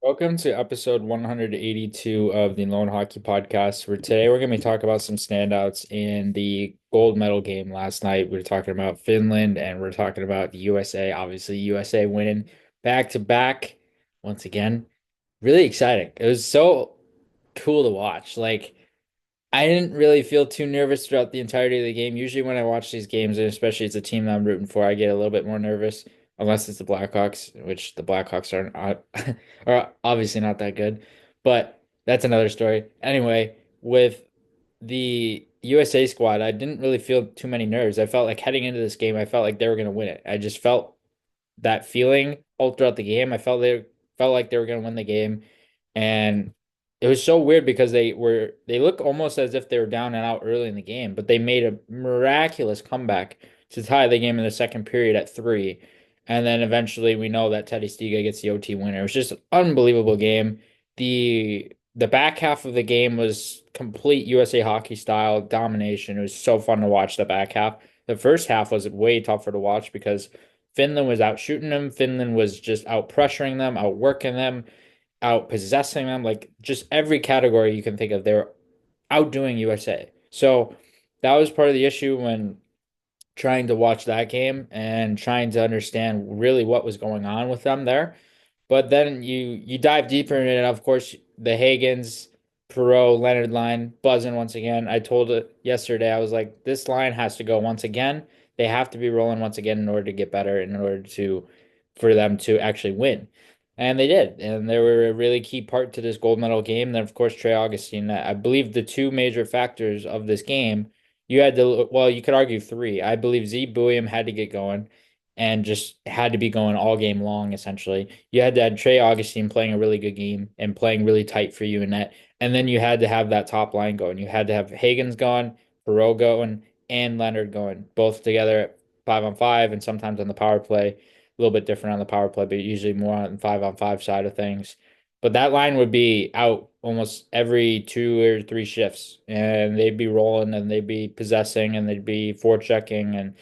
Welcome to episode 182 of the Lone Hockey Podcast. Where today we're going to be talking about some standouts in the gold medal game last night. We were talking about Finland and we're talking about the USA. Obviously, USA winning back to back once again. Really exciting. It was so cool to watch. I didn't really feel too nervous throughout the entirety of the game. Usually when I watch these games, and especially it's a team that I'm rooting for, I get a little bit more nervous, unless it's the Blackhawks, which the Blackhawks are not, are obviously not that good. But that's another story. Anyway, with the USA squad, I didn't really feel too many nerves. I felt like heading into this game, I felt like they were going to win it. I just felt that feeling all throughout the game. I felt like they were going to win the game, and it was so weird because they look almost as if they were down and out early in the game, but they made a miraculous comeback to tie the game in the second period at three, and then eventually we know that Teddy Stiga gets the OT winner. It was just an unbelievable game. The back half of the game was complete USA hockey style domination. It was so fun to watch the back half. The first half was way tougher to watch because Finland was out shooting them. Finland was just out pressuring them, out working them, out possessing them. Like just every category you can think of, they were outdoing USA. So that was part of the issue when trying to watch that game and trying to understand really what was going on with them there. But then you dive deeper in it, and of course the Hagens, Perot, Leonard line buzzing once again. I told it yesterday. I was like, this line has to go once again. They have to be rolling once again in order to get better, in order to for them to actually win. And they did. And they were a really key part to this gold medal game. Then of course Trey Augustine. I believe the two major factors of this game, you had to well, you could argue three. I believe Z Buium had to get going and just had to be going all game long, essentially. You had to have Trey Augustine playing a really good game and playing really tight for you in net. And then you had to have that top line going. You had to have Hagens going, Perot going, and Leonard going, both together at 5-on-5 and sometimes on the power play. A little bit different on the power play, but usually more on the 5-on-5 side of things. But that line would be out almost every two or three shifts, and they'd be rolling and they'd be possessing and they'd be forechecking, and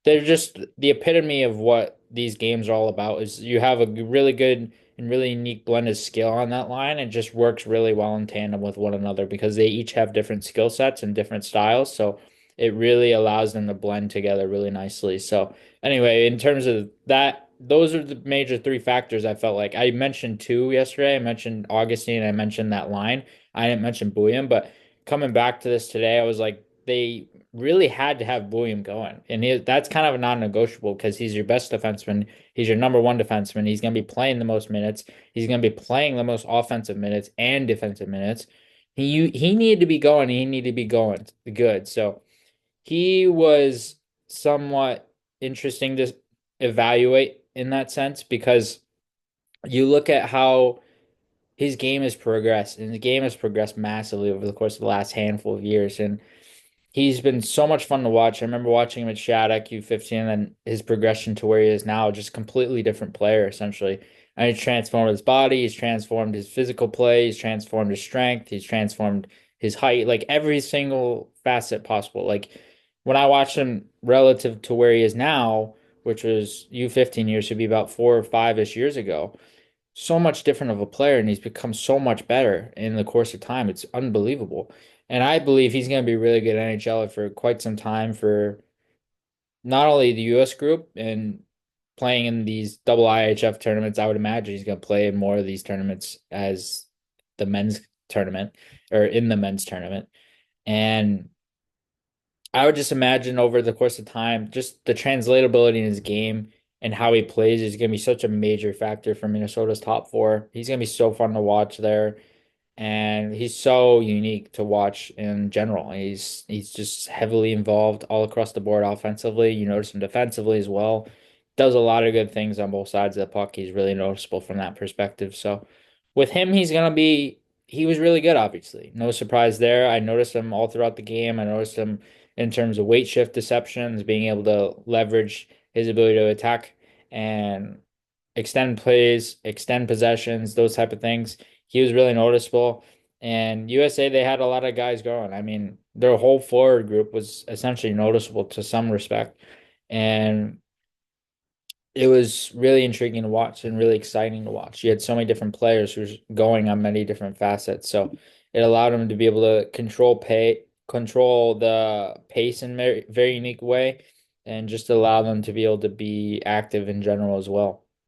they're just the epitome of what these games are all about is you have a really good and really unique blend of skill on that line. It just works really well in tandem with one another because they each have different skill sets and different styles. So it really allows them to blend together really nicely. So anyway, in terms of that, those are the major three factors I felt like. I mentioned two yesterday. I mentioned Augustine, I mentioned that line. I didn't mention Bouillon, but coming back to this today, I was like, they really had to have William going. And that's kind of a non-negotiable because he's your best defenseman. He's your number one defenseman. He's going to be playing the most minutes. He's going to be playing the most offensive minutes and defensive minutes. He needed to be going. He needed to be going good. So he was somewhat interesting to evaluate in that sense because you look at how his game has progressed, and the game has progressed massively over the course of the last handful of years. And he's been so much fun to watch. I remember watching him at Shattuck U15 and then his progression to where he is now, just completely different player, essentially. And he's transformed his body, he's transformed his physical play, he's transformed his strength, he's transformed his height, like every single facet possible. Like when I watched him relative to where he is now, which was U15 years, should be about 4 or 5-ish years ago, so much different of a player, and he's become so much better in the course of time. It's unbelievable. And I believe he's going to be really good NHL for quite some time for not only the US group and playing in these double IHF tournaments. I would imagine he's going to play in more of these tournaments as the men's tournament or in the men's tournament. And I would just imagine over the course of time, just the translatability in his game and how he plays is going to be such a major factor for Minnesota's top four. He's going to be so fun to watch there, and he's so unique to watch in general. He's just heavily involved all across the board offensively. You notice him defensively as well. Does a lot of good things on both sides of the puck. He's really noticeable from that perspective. So with him, he was really good, obviously. No surprise there. I noticed him all throughout the game. I noticed him in terms of weight shift deceptions, being able to leverage his ability to attack and extend plays, extend possessions, those type of things. He was really noticeable. And USA, they had a lot of guys going. I mean, their whole forward group was essentially noticeable to some respect. And it was really intriguing to watch and really exciting to watch. You had so many different players who were going on many different facets. So it allowed him to be able to control the pace in a very unique way, and just allow them to be able to be active in general as well.